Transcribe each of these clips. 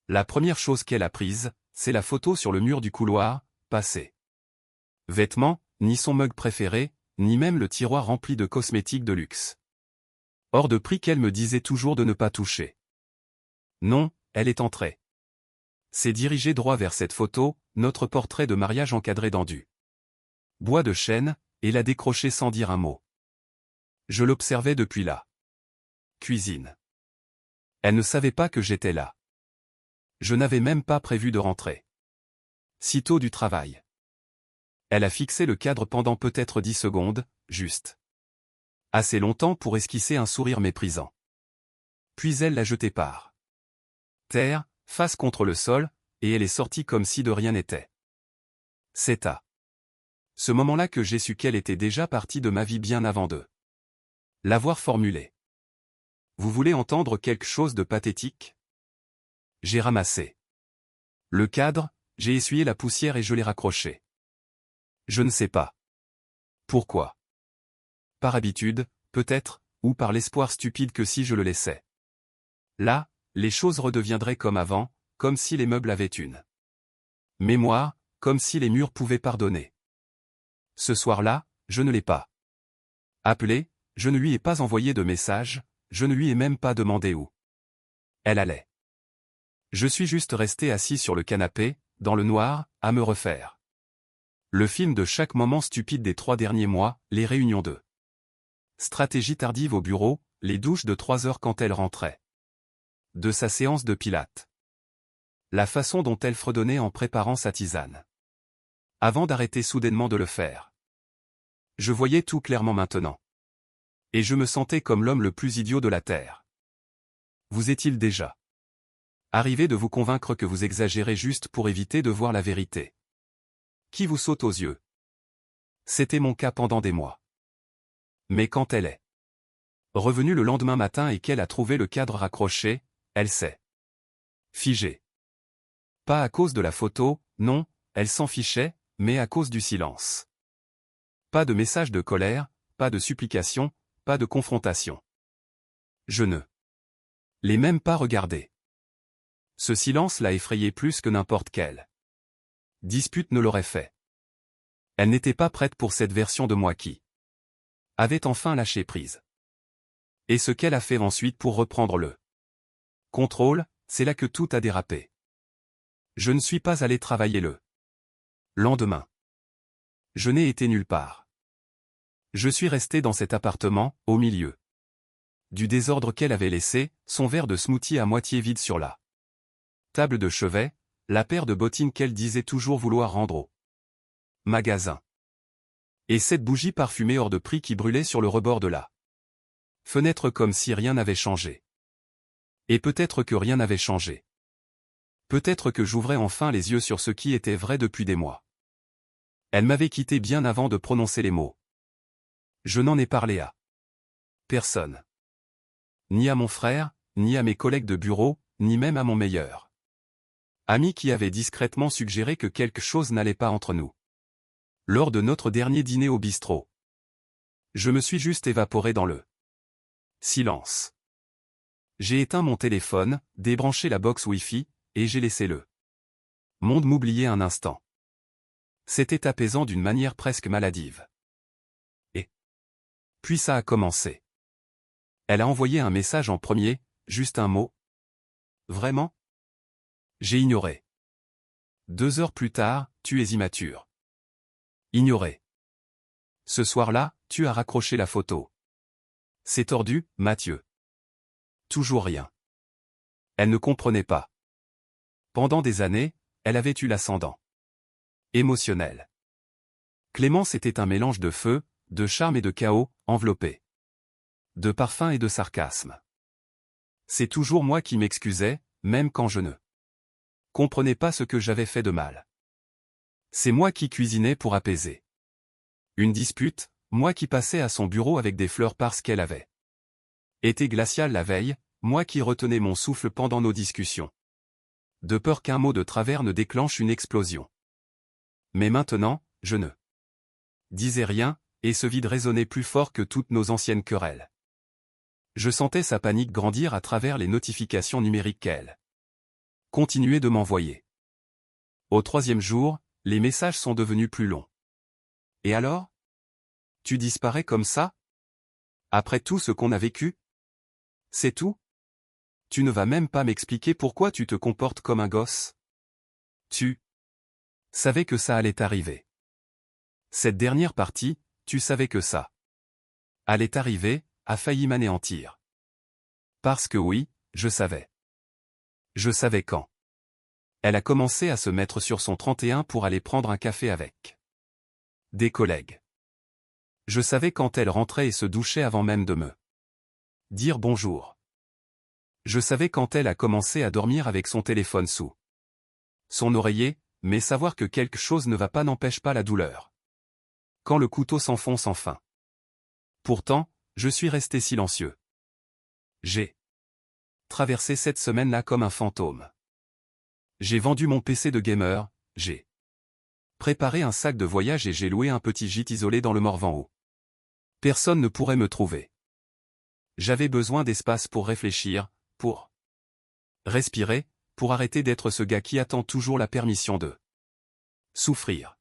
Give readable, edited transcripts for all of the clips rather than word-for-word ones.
La première chose qu'elle a prise, c'est la photo sur le mur du couloir, passé. Vêtements, ni son mug préféré, ni même le tiroir rempli de cosmétiques de luxe. Hors de prix qu'elle me disait toujours de ne pas toucher. Non, elle est entrée. S'est dirigée droit vers cette photo, notre portrait de mariage encadré dans du bois de chêne, et l'a décroché sans dire un mot. Je l'observais depuis la cuisine. Elle ne savait pas que j'étais là. Je n'avais même pas prévu de rentrer sitôt du travail. Elle a fixé le cadre pendant peut-être 10 secondes, juste. Assez longtemps pour esquisser un sourire méprisant. Puis elle l'a jeté par terre, face contre le sol, et elle est sortie comme si de rien n'était. C'est à ce moment-là que j'ai su qu'elle était déjà partie de ma vie bien avant de l'avoir formulée. Vous voulez entendre quelque chose de pathétique? J'ai ramassé le cadre, j'ai essuyé la poussière et je l'ai raccroché. Je ne sais pas pourquoi. Par habitude, peut-être, ou par l'espoir stupide que si je le laissais là, les choses redeviendraient comme avant, comme si les meubles avaient une mémoire, comme si les murs pouvaient pardonner. Ce soir-là, je ne l'ai pas appelée, je ne lui ai pas envoyé de message, je ne lui ai même pas demandé où elle allait. Je suis juste resté assis sur le canapé, dans le noir, à me refaire le film de chaque moment stupide des 3 derniers mois, les réunions de stratégie tardive au bureau, les douches de 3 heures quand elle rentrait de sa séance de pilates. La façon dont elle fredonnait en préparant sa tisane. Avant d'arrêter soudainement de le faire. Je voyais tout clairement maintenant. Et je me sentais comme l'homme le plus idiot de la Terre. Vous est-il déjà arrivé de vous convaincre que vous exagérez juste pour éviter de voir la vérité qui vous saute aux yeux? C'était mon cas pendant des mois. Mais quand elle est revenue le lendemain matin et qu'elle a trouvé le cadre raccroché, elle s'est figée. Pas à cause de la photo, non, elle s'en fichait, mais à cause du silence. Pas de message de colère, pas de supplication, pas de confrontation. Je ne l'ai même pas regardé. Ce silence l'a effrayée plus que n'importe quelle dispute ne l'aurait fait. Elle n'était pas prête pour cette version de moi qui avait enfin lâché prise. Et ce qu'elle a fait ensuite pour reprendre le contrôle, c'est là que tout a dérapé. Je ne suis pas allé travailler le lendemain. Je n'ai été nulle part. Je suis resté dans cet appartement, au milieu du désordre qu'elle avait laissé, son verre de smoothie à moitié vide sur la table de chevet, la paire de bottines qu'elle disait toujours vouloir rendre au magasin. Et cette bougie parfumée hors de prix qui brûlait sur le rebord de la fenêtre comme si rien n'avait changé. Et peut-être que rien n'avait changé. Peut-être que j'ouvrais enfin les yeux sur ce qui était vrai depuis des mois. Elle m'avait quitté bien avant de prononcer les mots. Je n'en ai parlé à personne. Ni à mon frère, ni à mes collègues de bureau, ni même à mon meilleur ami qui avait discrètement suggéré que quelque chose n'allait pas entre nous. Lors de notre dernier dîner au bistrot. Je me suis juste évaporé dans le silence. J'ai éteint mon téléphone, débranché la box Wi-Fi, et j'ai laissé le monde m'oublier un instant. C'était apaisant d'une manière presque maladive. Et puis ça a commencé. Elle a envoyé un message en premier, juste un mot. Vraiment? J'ai ignoré. 2 heures plus tard, tu es immature. Ignoré. Ce soir-là, tu as raccroché la photo. C'est tordu, Mathieu. Toujours rien. Elle ne comprenait pas. Pendant des années, elle avait eu l'ascendant émotionnel. Clémence était un mélange de feu, de charme et de chaos, enveloppé de parfum et de sarcasme. C'est toujours moi qui m'excusais, même quand je ne comprenais pas ce que j'avais fait de mal. C'est moi qui cuisinais pour apaiser une dispute, moi qui passais à son bureau avec des fleurs parce qu'elle avait été glaciale la veille, moi qui retenais mon souffle pendant nos discussions. De peur qu'un mot de travers ne déclenche une explosion. Mais maintenant, je ne disais rien, et ce vide résonnait plus fort que toutes nos anciennes querelles. Je sentais sa panique grandir à travers les notifications numériques qu'elle Continuez de m'envoyer. Au 3e jour, les messages sont devenus plus longs. Et alors? Tu disparais comme ça? Après tout ce qu'on a vécu? C'est tout? Tu ne vas même pas m'expliquer pourquoi tu te comportes comme un gosse? Tu savais que ça allait arriver. Cette dernière partie, tu savais que ça allait arriver, a failli m'anéantir. Parce que oui, je savais. Je savais quand. Elle a commencé à se mettre sur son 31 pour aller prendre un café avec des collègues. Je savais quand elle rentrait et se douchait avant même de me dire bonjour. Je savais quand elle a commencé à dormir avec son téléphone sous son oreiller, mais savoir que quelque chose ne va pas n'empêche pas la douleur. Quand le couteau s'enfonce enfin. Pourtant, je suis resté silencieux. J'ai traversé cette semaine-là comme un fantôme. J'ai vendu mon PC de gamer, j'ai préparé un sac de voyage et j'ai loué un petit gîte isolé dans le Morvan où personne ne pourrait me trouver. J'avais besoin d'espace pour réfléchir, pour respirer, pour arrêter d'être ce gars qui attend toujours la permission de souffrir.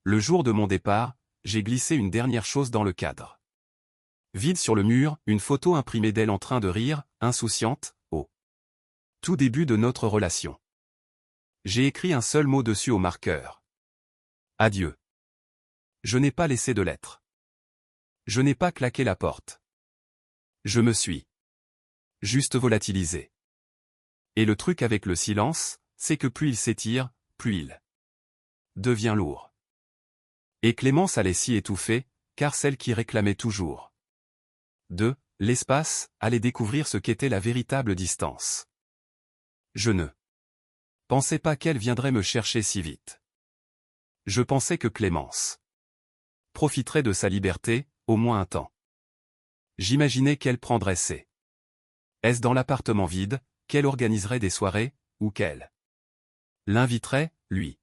Le jour de mon départ, j'ai glissé une dernière chose dans le cadre vide sur le mur, une photo imprimée d'elle en train de rire, insouciante, au tout début de notre relation. J'ai écrit un seul mot dessus au marqueur. Adieu. Je n'ai pas laissé de lettre. Je n'ai pas claqué la porte. Je me suis juste volatilisé. Et le truc avec le silence, c'est que plus il s'étire, plus il devient lourd. Et Clémence allait s'y étouffer, car celle qui réclamait toujours l'espace, allait découvrir ce qu'était la véritable distance. Je ne pensais pas qu'elle viendrait me chercher si vite. Je pensais que Clémence profiterait de sa liberté, au moins un temps. J'imaginais qu'elle prendrait ses S dans l'appartement vide, qu'elle organiserait des soirées, ou qu'elle l'inviterait, lui.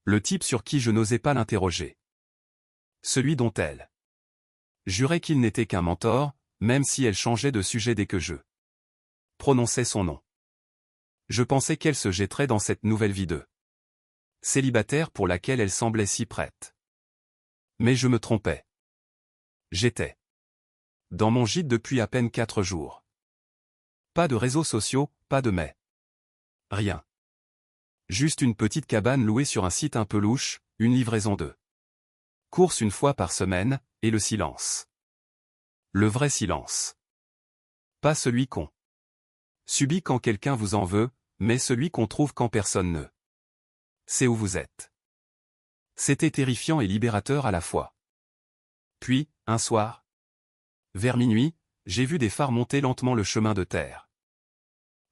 Le type sur qui je n'osais pas l'interroger. Celui dont elle jurait qu'il n'était qu'un mentor, même si elle changeait de sujet dès que je prononçais son nom. Je pensais qu'elle se jetterait dans cette nouvelle vie de célibataire pour laquelle elle semblait si prête. Mais je me trompais. J'étais dans mon gîte depuis à peine 4 jours. Pas de réseaux sociaux, pas de mais. Rien. Juste une petite cabane louée sur un site un peu louche, une livraison de courses une fois par semaine, et le silence. Le vrai silence. Pas celui qu'on subit quand quelqu'un vous en veut, mais celui qu'on trouve quand personne ne sait où vous êtes. C'était terrifiant et libérateur à la fois. Puis, un soir, vers minuit, j'ai vu des phares monter lentement le chemin de terre.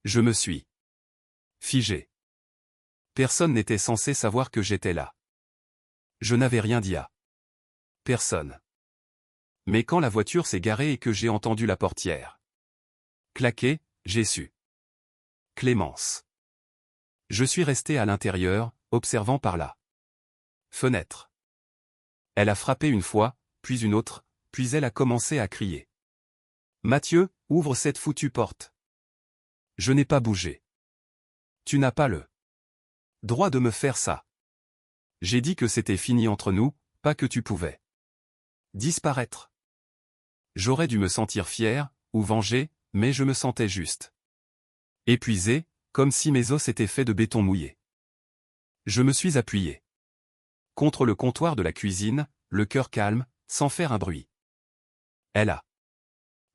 Je me suis figé. Personne n'était censé savoir que j'étais là. Je n'avais rien dit à personne. Mais quand la voiture s'est garée et que j'ai entendu la portière claquer, j'ai su. Clémence. Je suis resté à l'intérieur, observant par la fenêtre. Elle a frappé une fois, puis une autre, puis elle a commencé à crier. Mathieu, ouvre cette foutue porte. Je n'ai pas bougé. Tu n'as pas le droit de me faire ça. J'ai dit que c'était fini entre nous, pas que tu pouvais disparaître. J'aurais dû me sentir fier, ou vengé, mais je me sentais juste épuisé, comme si mes os étaient faits de béton mouillé. Je me suis appuyé contre le comptoir de la cuisine, le cœur calme, sans faire un bruit. Elle a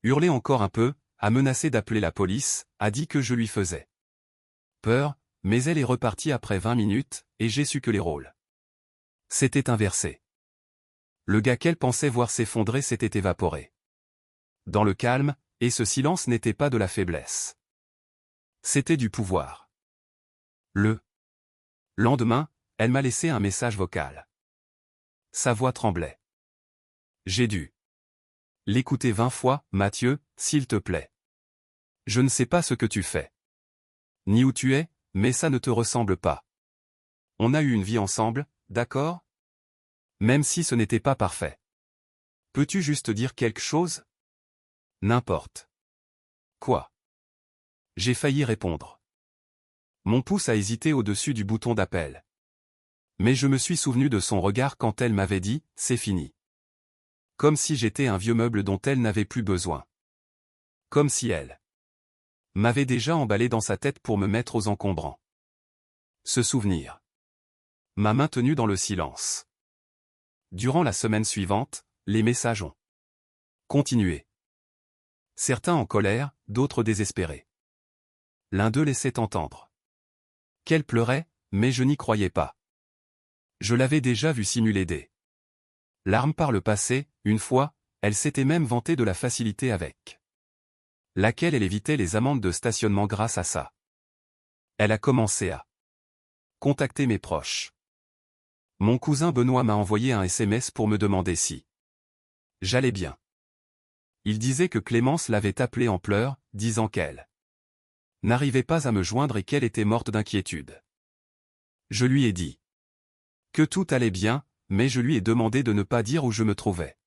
hurlé encore un peu, a menacé d'appeler la police, a dit que je lui faisais peur, mais elle est repartie après 20 minutes, et j'ai su que les rôles s'étaient inversés. Le gars qu'elle pensait voir s'effondrer s'était évaporé dans le calme, et ce silence n'était pas de la faiblesse. C'était du pouvoir. Le lendemain, elle m'a laissé un message vocal. Sa voix tremblait. J'ai dû l'écouter 20 fois, Mathieu, s'il te plaît. Je ne sais pas ce que tu fais, ni où tu es, mais ça ne te ressemble pas. On a eu une vie ensemble, d'accord? Même si ce n'était pas parfait. Peux-tu juste dire quelque chose? N'importe quoi. J'ai failli répondre. Mon pouce a hésité au-dessus du bouton d'appel. Mais je me suis souvenu de son regard quand elle m'avait dit « c'est fini ». Comme si j'étais un vieux meuble dont elle n'avait plus besoin. Comme si elle m'avait déjà emballé dans sa tête pour me mettre aux encombrants. Ce souvenir m'a maintenu dans le silence. Durant la semaine suivante, les messages ont continué. Certains en colère, d'autres désespérés. L'un d'eux laissait entendre qu'elle pleurait, mais je n'y croyais pas. Je l'avais déjà vu simuler des larmes par le passé, une fois, elle s'était même vantée de la facilité avec laquelle elle évitait les amendes de stationnement grâce à ça. Elle a commencé à contacter mes proches. Mon cousin Benoît m'a envoyé un SMS pour me demander si j'allais bien. Il disait que Clémence l'avait appelé en pleurs, disant qu'elle n'arrivait pas à me joindre et qu'elle était morte d'inquiétude. Je lui ai dit que tout allait bien, mais je lui ai demandé de ne pas dire où je me trouvais.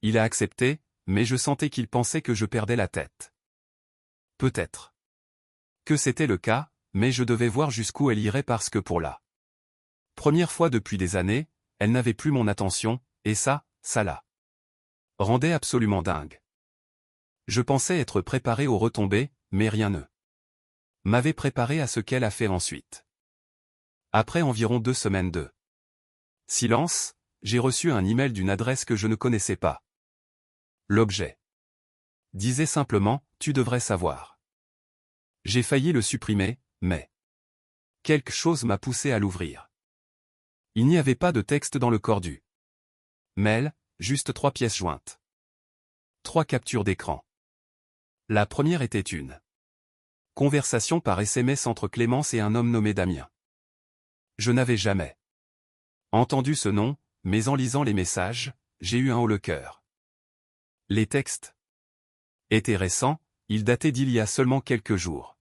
Il a accepté, mais je sentais qu'il pensait que je perdais la tête. Peut-être que c'était le cas, mais je devais voir jusqu'où elle irait parce que pour la première fois depuis des années, elle n'avait plus mon attention, et ça la rendait absolument dingue. Je pensais être préparé aux retombées, mais rien ne m'avait préparé à ce qu'elle a fait ensuite. Après environ 2 semaines de silence, j'ai reçu un email d'une adresse que je ne connaissais pas. L'objet disait simplement « Tu devrais savoir ». J'ai failli le supprimer, mais quelque chose m'a poussé à l'ouvrir. Il n'y avait pas de texte dans le corps du mail, juste 3 pièces jointes. 3 captures d'écran. La première était une conversation par SMS entre Clémence et un homme nommé Damien. Je n'avais jamais entendu ce nom, mais en lisant les messages, j'ai eu un haut le cœur. Les textes étaient récents, ils dataient d'il y a seulement quelques jours.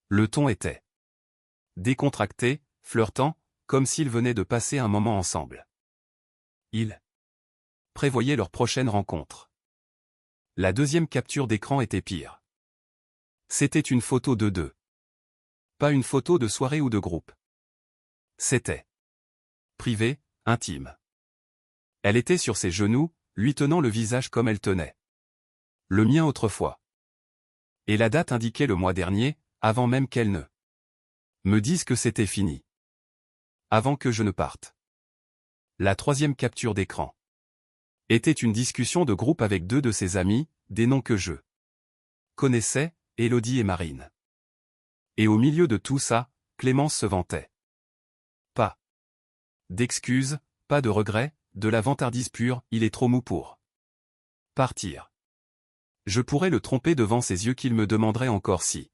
Le ton était décontracté, flirtant, comme s'ils venaient de passer un moment ensemble. Ils prévoyaient leur prochaine rencontre. La deuxième capture d'écran était pire. C'était une photo de deux. Pas une photo de soirée ou de groupe. C'était privé, intime. Elle était sur ses genoux, lui tenant le visage comme elle tenait le mien autrefois. Et la date indiquait le mois dernier, avant même qu'elle ne me dise que c'était fini. Avant que je ne parte. La troisième capture d'écran était une discussion de groupe avec 2 de ses amis, des noms que je connaissais, Élodie et Marine. Et au milieu de tout ça, Clémence se vantait. Pas d'excuses, pas de regrets, de la vantardise pure, il est trop mou pour partir. Je pourrais le tromper devant ses yeux qu'il me demanderait encore si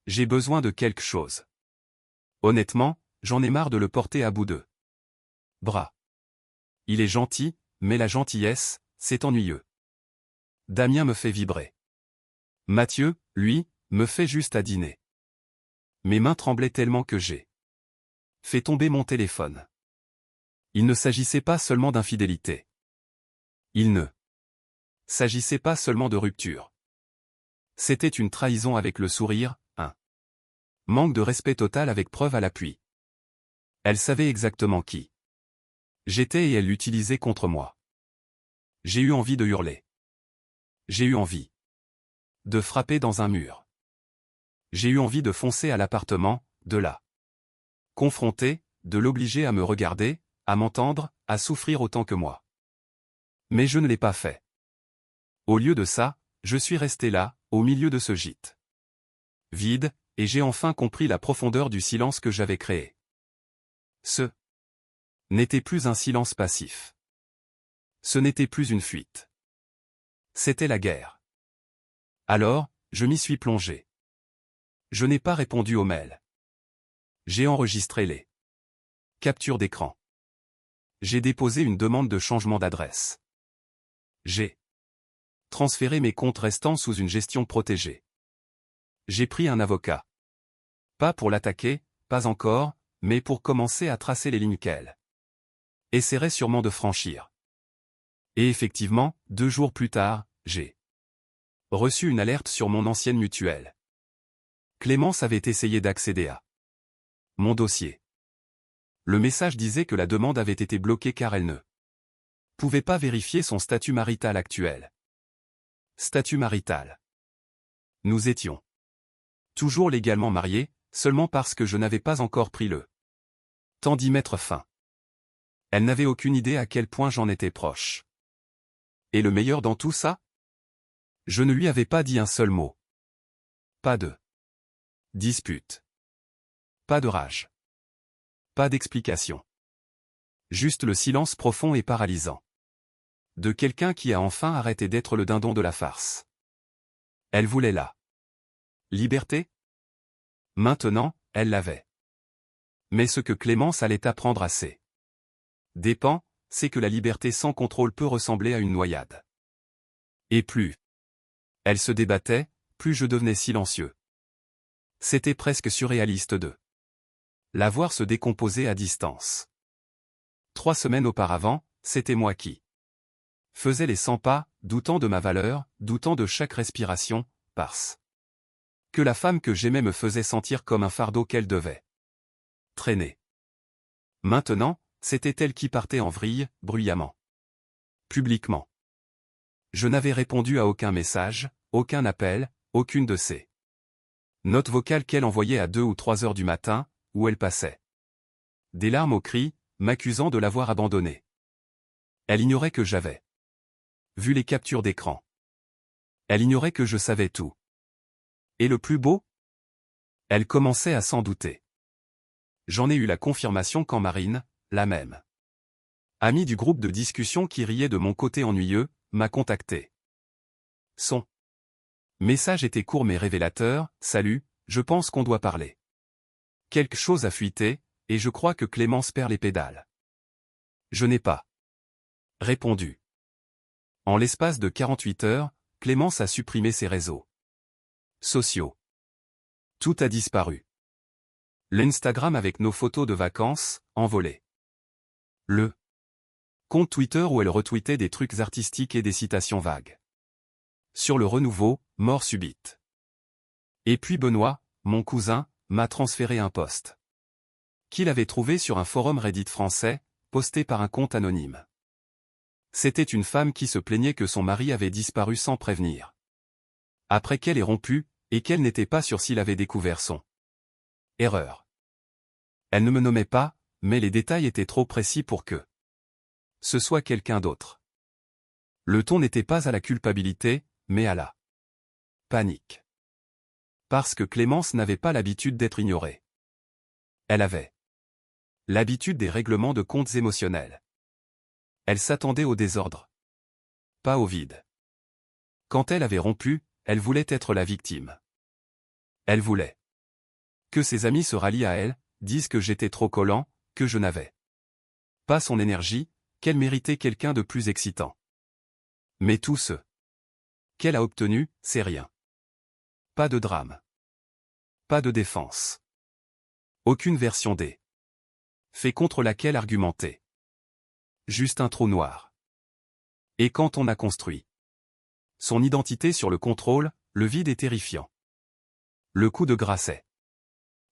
j'ai besoin de quelque chose. Honnêtement, j'en ai marre de le porter à bout de bras. Il est gentil, mais la gentillesse, c'est ennuyeux. Damien me fait vibrer. Mathieu, lui, me fait juste à dîner. Mes mains tremblaient tellement que j'ai fait tomber mon téléphone. Il ne s'agissait pas seulement d'infidélité. Il ne s'agissait pas seulement de rupture. C'était une trahison avec le sourire, un manque de respect total avec preuve à l'appui. Elle savait exactement qui j'étais et elle l'utilisait contre moi. J'ai eu envie de hurler. J'ai eu envie de frapper dans un mur. J'ai eu envie de foncer à l'appartement, de la confronter, de l'obliger à me regarder, à m'entendre, à souffrir autant que moi. Mais je ne l'ai pas fait. Au lieu de ça, je suis resté là, au milieu de ce gîte vide, et j'ai enfin compris la profondeur du silence que j'avais créé. Ce n'était plus un silence passif. Ce n'était plus une fuite. C'était la guerre. Alors, je m'y suis plongé. Je n'ai pas répondu aux mails. J'ai enregistré les captures d'écran. J'ai déposé une demande de changement d'adresse. J'ai transféré mes comptes restants sous une gestion protégée. J'ai pris un avocat. Pas pour l'attaquer, pas encore, mais pour commencer à tracer les lignes qu'elle essaierait sûrement de franchir. Et effectivement, 2 jours plus tard, j'ai reçu une alerte sur mon ancienne mutuelle. Clémence avait essayé d'accéder à mon dossier. Le message disait que la demande avait été bloquée car elle ne pouvait pas vérifier son statut marital actuel. Statut marital. Nous étions toujours légalement mariés, seulement parce que je n'avais pas encore pris le temps d'y mettre fin. Elle n'avait aucune idée à quel point j'en étais proche. Et le meilleur dans tout ça? Je ne lui avais pas dit un seul mot. Pas de dispute. Pas de rage. Pas d'explication. Juste le silence profond et paralysant. De quelqu'un qui a enfin arrêté d'être le dindon de la farce. Elle voulait la liberté? Maintenant, elle l'avait. Mais ce que Clémence allait apprendre à ses dépens, c'est que la liberté sans contrôle peut ressembler à une noyade. Et plus elle se débattait, plus je devenais silencieux. C'était presque surréaliste de la voir se décomposer à distance. 3 semaines auparavant, c'était moi qui faisais les 100 pas, doutant de ma valeur, doutant de chaque respiration, parce que la femme que j'aimais me faisait sentir comme un fardeau qu'elle devait traîner. Maintenant, c'était elle qui partait en vrille, bruyamment. Publiquement. Je n'avais répondu à aucun message, aucun appel, aucune de ces notes vocales qu'elle envoyait à 2 ou 3 heures du matin, où elle passait des larmes aux cris, m'accusant de l'avoir abandonnée. Elle ignorait que j'avais vu les captures d'écran. Elle ignorait que je savais tout. Et le plus beau? Elle commençait à s'en douter. J'en ai eu la confirmation quand Marine, la même amie du groupe de discussion qui riait de mon côté ennuyeux, m'a contacté. Son message était court mais révélateur. Salut, je pense qu'on doit parler. Quelque chose a fuité, et je crois que Clémence perd les pédales. Je n'ai pas répondu. En l'espace de 48 heures, Clémence a supprimé ses réseaux sociaux. Tout a disparu. L'Instagram avec nos photos de vacances, envolées. Le compte Twitter où elle retweetait des trucs artistiques et des citations vagues. Sur le renouveau, mort subite. Et puis Benoît, mon cousin, m'a transféré un post qu'il avait trouvé sur un forum Reddit français, posté par un compte anonyme. C'était une femme qui se plaignait que son mari avait disparu sans prévenir. Après qu'elle ait rompu, et qu'elle n'était pas sûre s'il avait découvert son erreur. Elle ne me nommait pas, mais les détails étaient trop précis pour que ce soit quelqu'un d'autre. Le ton n'était pas à la culpabilité, mais à la panique. Parce que Clémence n'avait pas l'habitude d'être ignorée. Elle avait l'habitude des règlements de comptes émotionnels. Elle s'attendait au désordre. Pas au vide. Quand elle avait rompu, elle voulait être la victime. Elle voulait que ses amis se rallient à elle, disent que j'étais trop collant, que je n'avais pas son énergie, qu'elle méritait quelqu'un de plus excitant. Mais tout ce qu'elle a obtenu, c'est rien. Pas de drame. Pas de défense. Aucune version des faits contre laquelle argumenter. Juste un trou noir. Et quand on a construit son identité sur le contrôle, le vide est terrifiant. Le coup de grâce est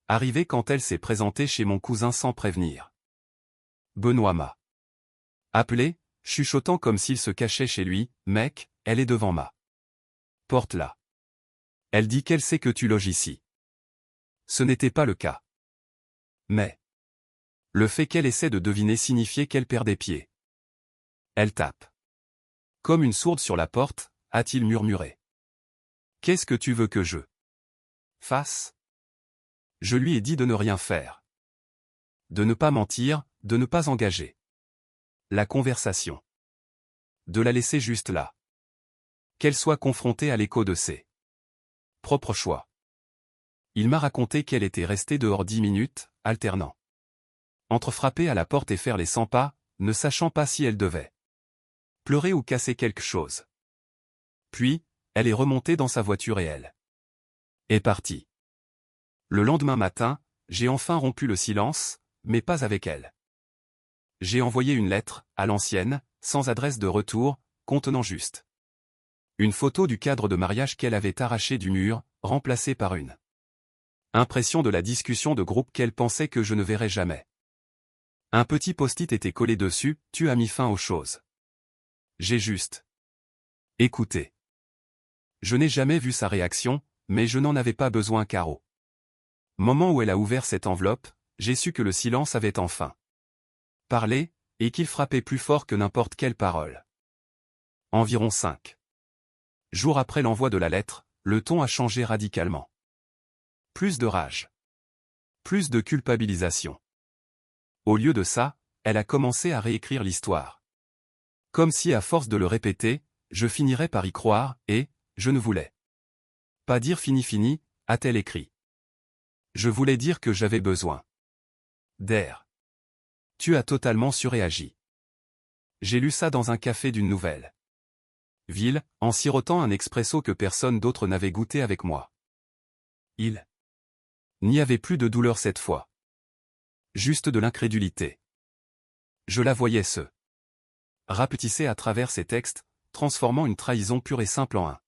arrivé quand elle s'est présentée chez mon cousin sans prévenir. Benoît m'a appelé, chuchotant comme s'il se cachait chez lui. Mec, elle est devant ma porte là. Elle dit qu'elle sait que tu loges ici. Ce n'était pas le cas. Mais le fait qu'elle essaie de deviner signifiait qu'elle perd des pieds. Elle tape comme une sourde sur la porte, a-t-il murmuré. Qu'est-ce que tu veux que je fasse? Je lui ai dit de ne rien faire. De ne pas mentir, de ne pas engager la conversation. De la laisser juste là. Qu'elle soit confrontée à l'écho de ses propres choix. Il m'a raconté qu'elle était restée dehors 10 minutes, alternant entre frapper à la porte et faire les 100 pas, ne sachant pas si elle devait pleurer ou casser quelque chose. Puis, elle est remontée dans sa voiture et elle est partie. Le lendemain matin, j'ai enfin rompu le silence, mais pas avec elle. J'ai envoyé une lettre, à l'ancienne, sans adresse de retour, contenant juste une photo du cadre de mariage qu'elle avait arraché du mur, remplacé par une Impression de la discussion de groupe qu'elle pensait que je ne verrais jamais. Un petit post-it était collé dessus, tu as mis fin aux choses. J'ai juste écouté. Je n'ai jamais vu sa réaction, mais je n'en avais pas besoin Caro. Moment où elle a ouvert cette enveloppe, j'ai su que le silence avait enfin parlé, et qu'il frappait plus fort que n'importe quelle parole. Environ 5 jours après l'envoi de la lettre, le ton a changé radicalement. Plus de rage. Plus de culpabilisation. Au lieu de ça, elle a commencé à réécrire l'histoire. Comme si à force de le répéter, je finirais par y croire, et je ne voulais pas dire fini, a-t-elle écrit. Je voulais dire que j'avais besoin d'air. Tu as totalement surréagi. J'ai lu ça dans un café d'une nouvelle ville, en sirotant un expresso que personne d'autre n'avait goûté avec moi. Il n'y avait plus de douleur cette fois. Juste de l'incrédulité. Je la voyais se rapetisser à travers ces textes, transformant une trahison pure et simple en un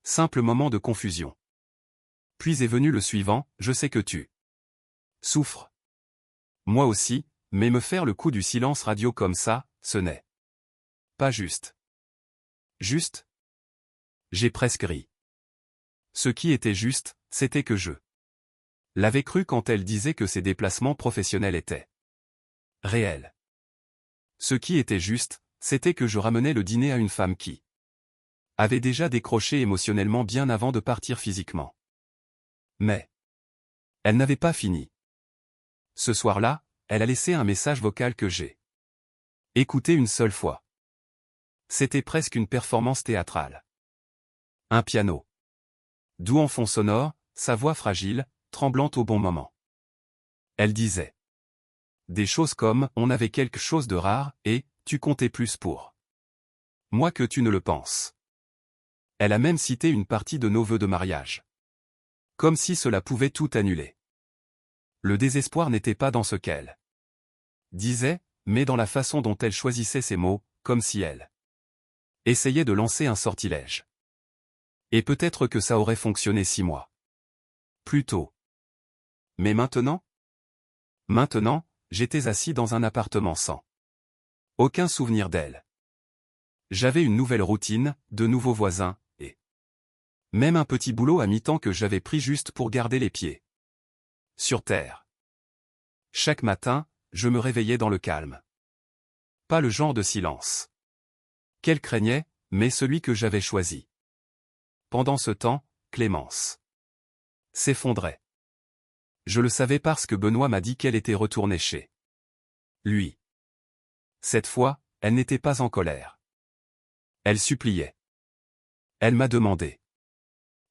simple moment de confusion. Puis est venu le suivant, je sais que tu souffres. Moi aussi, mais me faire le coup du silence radio comme ça, ce n'est pas juste. Juste? J'ai presque ri. Ce qui était juste, c'était que je l'avais cru quand elle disait que ses déplacements professionnels étaient réels. Ce qui était juste, c'était que je ramenais le dîner à une femme qui avait déjà décroché émotionnellement bien avant de partir physiquement. Mais elle n'avait pas fini. Ce soir-là, elle a laissé un message vocal que j'ai écouté une seule fois. C'était presque une performance théâtrale. Un piano. Doux en fond sonore, sa voix fragile, tremblante au bon moment. Elle disait des choses comme « on avait quelque chose de rare » et « tu comptais plus pour moi que tu ne le penses ». Elle a même cité une partie de nos vœux de mariage. Comme si cela pouvait tout annuler. Le désespoir n'était pas dans ce qu'elle disait, mais dans la façon dont elle choisissait ses mots, comme si elle essayait de lancer un sortilège. Et peut-être que ça aurait fonctionné 6 mois plus tôt. Mais maintenant? Maintenant, j'étais assis dans un appartement sans aucun souvenir d'elle. J'avais une nouvelle routine, de nouveaux voisins, et même un petit boulot à mi-temps que j'avais pris juste pour garder les pieds sur terre. Chaque matin, je me réveillais dans le calme. Pas le genre de silence qu'elle craignait, mais celui que j'avais choisi. Pendant ce temps, Clémence s'effondrait. Je le savais parce que Benoît m'a dit qu'elle était retournée chez lui. Cette fois, elle n'était pas en colère. Elle suppliait. Elle m'a demandé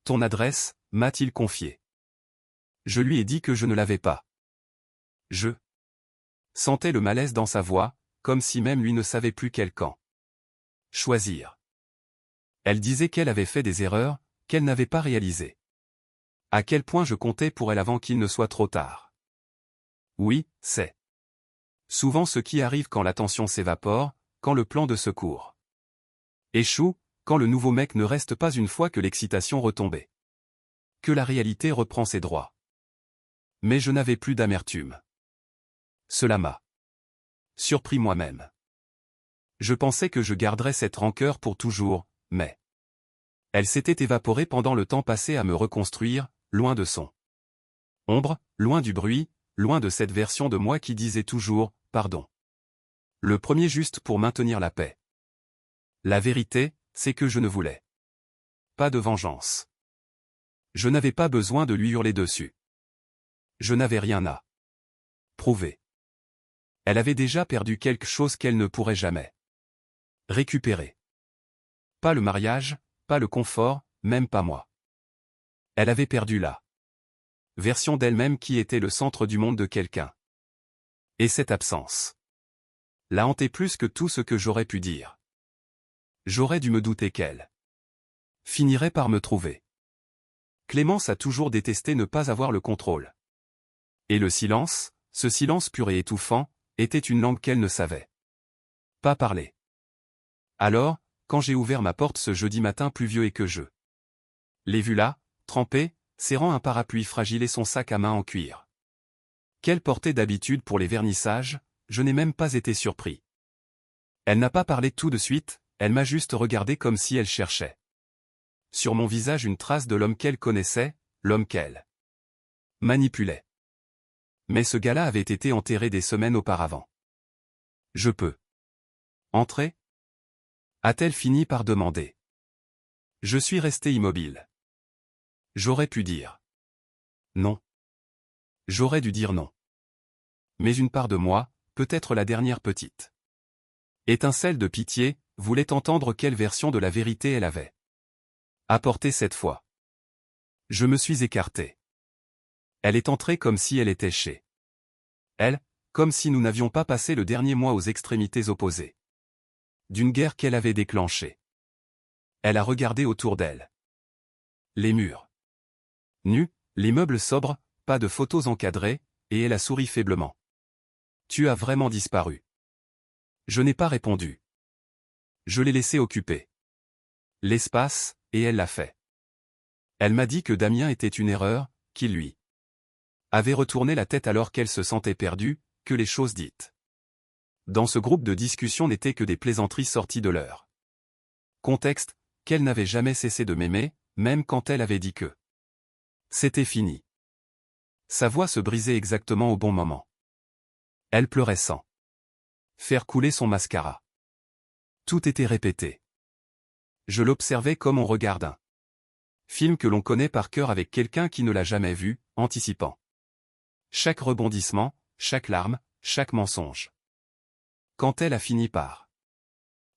ton adresse, m'a-t-il confié. Je lui ai dit que je ne l'avais pas. Je sentais le malaise dans sa voix, comme si même lui ne savait plus quel camp choisir. Elle disait qu'elle avait fait des erreurs, qu'elle n'avait pas réalisées. À quel point je comptais pour elle avant qu'il ne soit trop tard. Oui, c'est souvent ce qui arrive quand l'attention s'évapore, quand le plan de secours échoue, quand le nouveau mec ne reste pas une fois que l'excitation retombée. Que la réalité reprend ses droits. Mais je n'avais plus d'amertume. Cela m'a surpris moi-même. Je pensais que je garderais cette rancœur pour toujours, mais elle s'était évaporée pendant le temps passé à me reconstruire, loin de son ombre, loin du bruit, loin de cette version de moi qui disait toujours « pardon ». Le premier juste pour maintenir la paix. La vérité, c'est que je ne voulais pas de vengeance. Je n'avais pas besoin de lui hurler dessus. Je n'avais rien à prouver. Elle avait déjà perdu quelque chose qu'elle ne pourrait jamais récupérer. Pas le mariage, pas le confort, même pas moi. Elle avait perdu la version d'elle-même qui était le centre du monde de quelqu'un. Et cette absence la hantait plus que tout ce que j'aurais pu dire. J'aurais dû me douter qu'elle finirait par me trouver. Clémence a toujours détesté ne pas avoir le contrôle. Et le silence, ce silence pur et étouffant, était une langue qu'elle ne savait pas parler. Alors, quand j'ai ouvert ma porte ce jeudi matin pluvieux et que je l'ai vue là, trempée, serrant un parapluie fragile et son sac à main en cuir. Qu'elle portait d'habitude pour les vernissages, je n'ai même pas été surpris. Elle n'a pas parlé tout de suite, elle m'a juste regardé comme si elle cherchait. Sur mon visage une trace de l'homme qu'elle connaissait, l'homme qu'elle manipulait. Mais ce gars-là avait été enterré des semaines auparavant. Je peux entrer ? A-t-elle fini par demander. Je suis resté immobile. J'aurais pu dire non. J'aurais dû dire non. Mais une part de moi, peut-être la dernière petite étincelle de pitié, voulait entendre quelle version de la vérité elle avait apporté cette fois. Je me suis écarté. Elle est entrée comme si elle était chez elle, comme si nous n'avions pas passé le dernier mois aux extrémités opposées d'une guerre qu'elle avait déclenchée. Elle a regardé autour d'elle. Les murs nus, les meubles sobres, pas de photos encadrées, et elle a souri faiblement. Tu as vraiment disparu. Je n'ai pas répondu. Je l'ai laissé occuper l'espace, et elle l'a fait. Elle m'a dit que Damien était une erreur, qu'il lui avait retourné la tête alors qu'elle se sentait perdue, que les choses dites dans ce groupe de discussion n'étaient que des plaisanteries sorties de leur contexte, qu'elle n'avait jamais cessé de m'aimer, même quand elle avait dit que c'était fini. Sa voix se brisait exactement au bon moment. Elle pleurait sans faire couler son mascara. Tout était répété. Je l'observais comme on regarde un film que l'on connaît par cœur avec quelqu'un qui ne l'a jamais vu, anticipant chaque rebondissement, chaque larme, chaque mensonge. Quand elle a fini par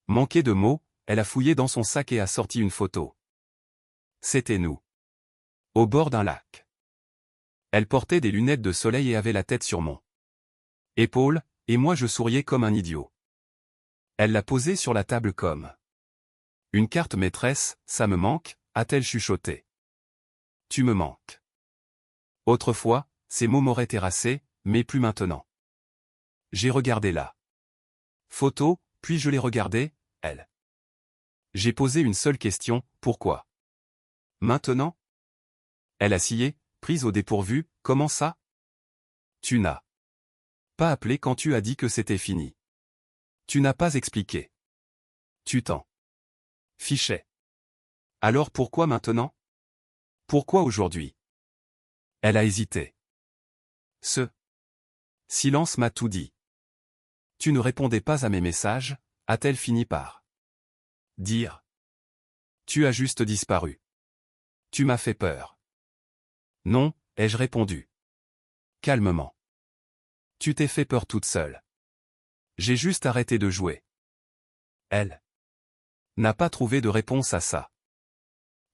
manquer de mots, elle a fouillé dans son sac et a sorti une photo. C'était nous. Au bord d'un lac. Elle portait des lunettes de soleil et avait la tête sur mon épaule, et moi je souriais comme un idiot. Elle l'a posée sur la table comme une carte maîtresse. Ça me manque, a-t-elle chuchoté. Tu me manques. Autrefois, ces mots m'auraient terrassé, mais plus maintenant. J'ai regardé la photo, puis je l'ai regardée, elle. J'ai posé une seule question, pourquoi? Maintenant? Elle a scié, prise au dépourvu, comment ça? Tu n'as pas appelé quand tu as dit que c'était fini. Tu n'as pas expliqué. Tu t'en fichais. Alors pourquoi maintenant? Pourquoi aujourd'hui? Elle a hésité. Ce silence m'a tout dit. Tu ne répondais pas à mes messages, a-t-elle fini par dire. Tu as juste disparu. Tu m'as fait peur. Non, ai-je répondu. Calmement. Tu t'es fait peur toute seule. J'ai juste arrêté de jouer. Elle n'a pas trouvé de réponse à ça.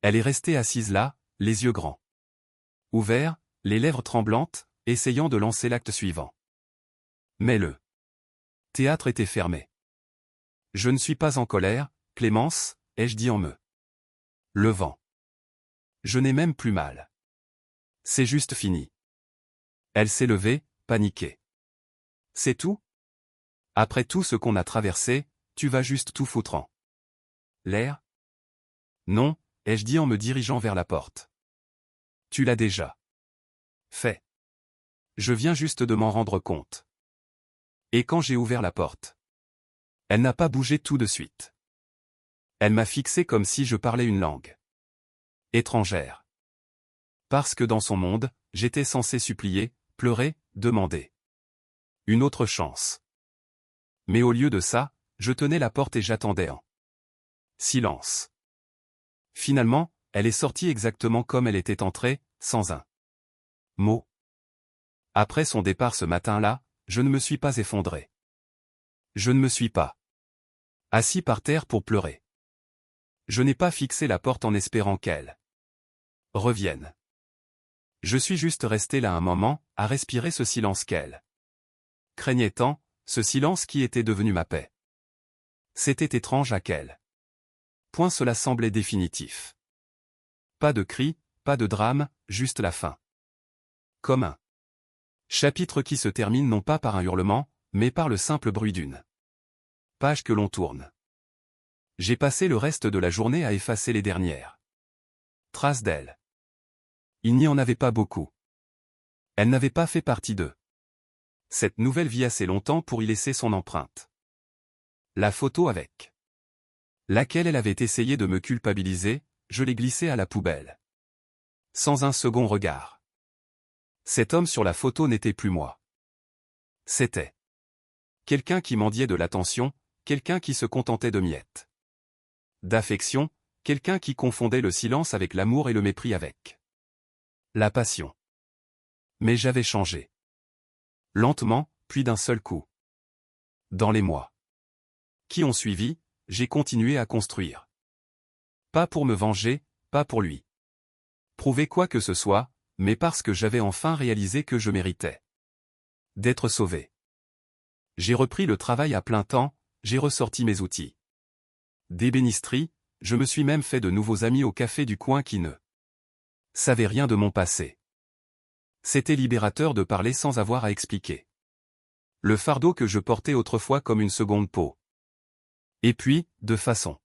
Elle est restée assise là, les yeux grands ouverts, les lèvres tremblantes, essayant de lancer l'acte suivant. Mais le théâtre était fermé. Je ne suis pas en colère, Clémence, ai-je dit en me levant. Je n'ai même plus mal. C'est juste fini. Elle s'est levée, paniquée. C'est tout? Après tout ce qu'on a traversé, tu vas juste tout foutre en l'air? Non, ai-je dit en me dirigeant vers la porte. Tu l'as déjà fait. Je viens juste de m'en rendre compte. Et quand j'ai ouvert la porte, elle n'a pas bougé tout de suite. Elle m'a fixé comme si je parlais une langue étrangère. Parce que dans son monde, j'étais censé supplier, pleurer, demander une autre chance. Mais au lieu de ça, je tenais la porte et j'attendais en silence. Finalement, elle est sortie exactement comme elle était entrée, sans un mot. Après son départ ce matin-là, je ne me suis pas effondré. Je ne me suis pas assis par terre pour pleurer. Je n'ai pas fixé la porte en espérant qu'elle revienne. Je suis juste resté là un moment, à respirer ce silence qu'elle craignait tant, ce silence qui était devenu ma paix. C'était étrange à quel point cela semblait définitif. Pas de cris, pas de drame, juste la fin. Comme un chapitre qui se termine non pas par un hurlement, mais par le simple bruit d'une page que l'on tourne. J'ai passé le reste de la journée à effacer les dernières traces d'elle. Il n'y en avait pas beaucoup. Elle n'avait pas fait partie d'eux. Cette nouvelle vie assez longtemps pour y laisser son empreinte. La photo avec laquelle elle avait essayé de me culpabiliser, je l'ai glissée à la poubelle. Sans un second regard. Cet homme sur la photo n'était plus moi. C'était quelqu'un qui mendiait de l'attention, quelqu'un qui se contentait de miettes d'affection, quelqu'un qui confondait le silence avec l'amour et le mépris avec la passion. Mais j'avais changé. Lentement, puis d'un seul coup. Dans les mois qui ont suivi, j'ai continué à construire. Pas pour me venger, pas pour lui prouver quoi que ce soit, mais parce que j'avais enfin réalisé que je méritais d'être sauvé. J'ai repris le travail à plein temps, j'ai ressorti mes outils d'ébénisterie, je me suis même fait de nouveaux amis au café du coin qui ne savaient rien de mon passé. C'était libérateur de parler sans avoir à expliquer le fardeau que je portais autrefois comme une seconde peau. Et puis, de façon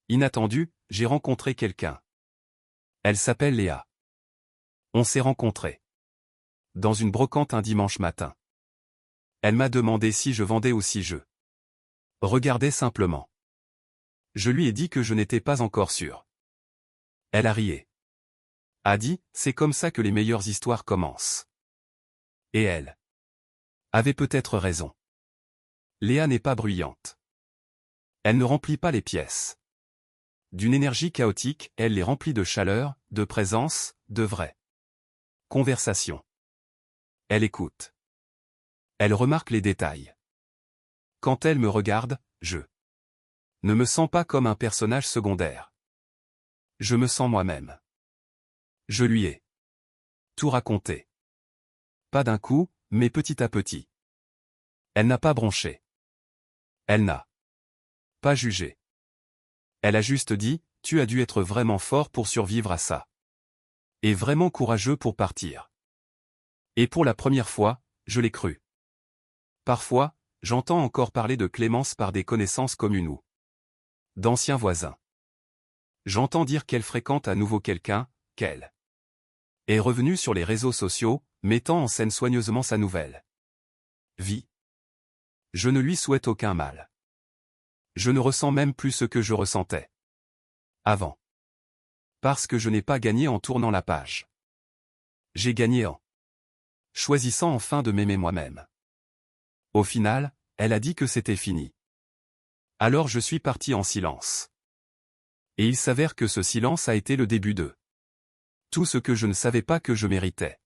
inattendue, j'ai rencontré quelqu'un. Elle s'appelle Léa. On s'est rencontrés dans une brocante un dimanche matin. Elle m'a demandé si je vendais ou si je regardais simplement. Je lui ai dit que je n'étais pas encore sûr. Elle a rié. A dit, c'est comme ça que les meilleures histoires commencent. Et elle avait peut-être raison. Léa n'est pas bruyante. Elle ne remplit pas les pièces d'une énergie chaotique, elle les remplit de chaleur, de présence, de vraie conversation. Elle écoute. Elle remarque les détails. Quand elle me regarde, je ne me sens pas comme un personnage secondaire. Je me sens moi-même. Je lui ai tout raconté. Pas d'un coup, mais petit à petit. Elle n'a pas bronché. Elle n'a pas jugé. Elle a juste dit, tu as dû être vraiment fort pour survivre à ça. Et vraiment courageux pour partir. Et pour la première fois, je l'ai cru. Parfois, j'entends encore parler de Clémence par des connaissances communes ou d'anciens voisins. J'entends dire qu'elle fréquente à nouveau quelqu'un, qu'elle est revenue sur les réseaux sociaux, mettant en scène soigneusement sa nouvelle vie. Je ne lui souhaite aucun mal. Je ne ressens même plus ce que je ressentais avant. Parce que je n'ai pas gagné en tournant la page. J'ai gagné en choisissant enfin de m'aimer moi-même. Au final, elle a dit que c'était fini. Alors je suis parti en silence. Et il s'avère que ce silence a été le début de tout ce que je ne savais pas que je méritais.